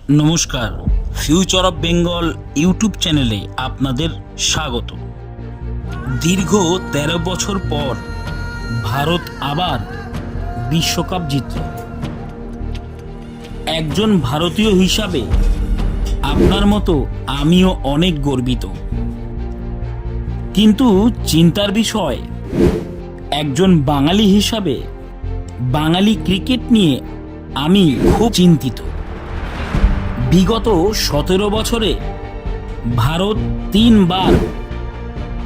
নমস্কার, future of Bengal YouTube চ্যানেলে আপনাদের স্বাগত। দীর্ঘ ১৩ বছর পর ভারত আবার বিশ্বকাপ জিতল। একজন ভারতীয় হিসাবে আপনার মতো আমিও অনেক গর্বিত, কিন্তু চিন্তার বিষয়, একজন বাঙালি হিসাবে বাঙালি ক্রিকেট নিয়ে আমি খুব চিন্তিত। বিগত ১৭ বছরে ভারত ৩ বার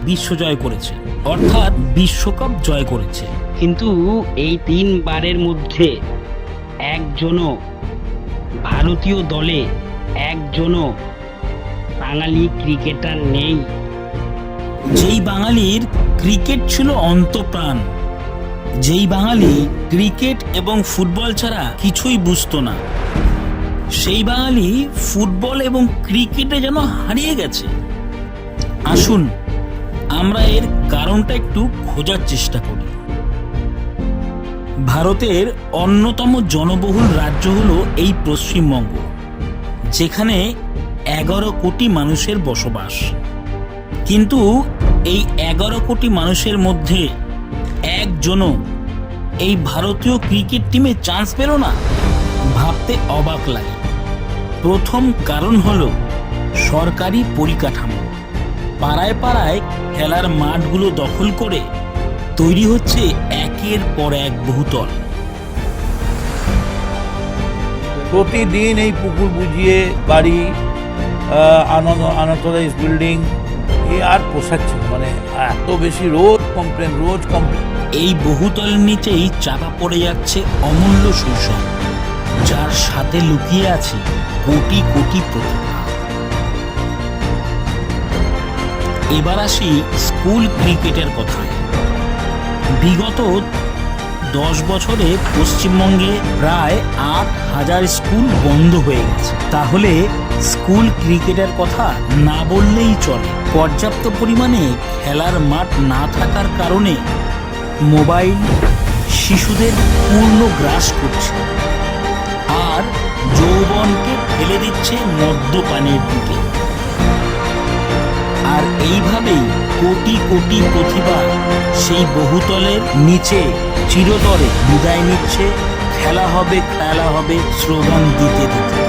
বিশ্ব জয় করেছে, অর্থাৎ বিশ্বকাপ জয় করেছে, কিন্তু এই ৩ বারের মধ্যে একজনও ভারতীয় দলে একজনও বাঙালি ক্রিকেটার নেই। যেই বাঙালির ক্রিকেট ছিল অন্তঃপ্রাণ, যেই বাঙালি ক্রিকেট এবং ফুটবল ছাড়া কিছুই বুঝতো না, সেই বাঙালি ফুটবল এবং ক্রিকেটে যেন হারিয়ে গেছে। আসুন আমরা এর কারণটা একটু খোঁজার চেষ্টা করি। ভারতের অন্যতম জনবহুল রাজ্য হলো এই পশ্চিমবঙ্গ, যেখানে ১১ কোটি মানুষের বসবাস। কিন্তু এই ১১ কোটি মানুষের মধ্যে একজনও এই ভারতীয় ক্রিকেট টিমে চান্স পেল না। ভাবতে অবাক লাগে। প্রথম কারণ হলো সরকারি পরিকাঠামো। পাড়ায় পাড়ায় খেলার মাঠগুলো দখল করে তৈরি হচ্ছে একের পর এক বহুতল। প্রতিদিন এই পুকুর বুঝিয়ে বাড়ি, আনঅথরাইজ বিল্ডিং, এ আর পোষাচ্ছে না। মানে এত বেশি রোজ কমপ্লেন। এই বহুতলের নিচেই চাপা পড়ে যাচ্ছে অমূল্য শৈশব, যার সাথে লুকিয়ে আছে কোটি কোটি প্রতিভা। এবার আসি স্কুল ক্রিকেটের কথায়। বিগত ১০ বছরে পশ্চিমবঙ্গে প্রায় ৮,০০০ স্কুল বন্ধ হয়ে গেছে। তাহলে স্কুল ক্রিকেটের কথা না বললেই চলে। পর্যাপ্ত পরিমাণে খেলার মাঠ না থাকার কারণে মোবাইল শিশুদের পূর্ণ গ্রাস করছে, আর যৌবনকে ফেলে দিচ্ছে মদ্যপানের দিকে। আর এইভাবেই কোটি কোটি প্রতিভা সেই বহুতলের নিচে চিরতরে বিদায় নিচ্ছে। খেলা হবে, খেলা হবে স্লোগান দিতে দিতে।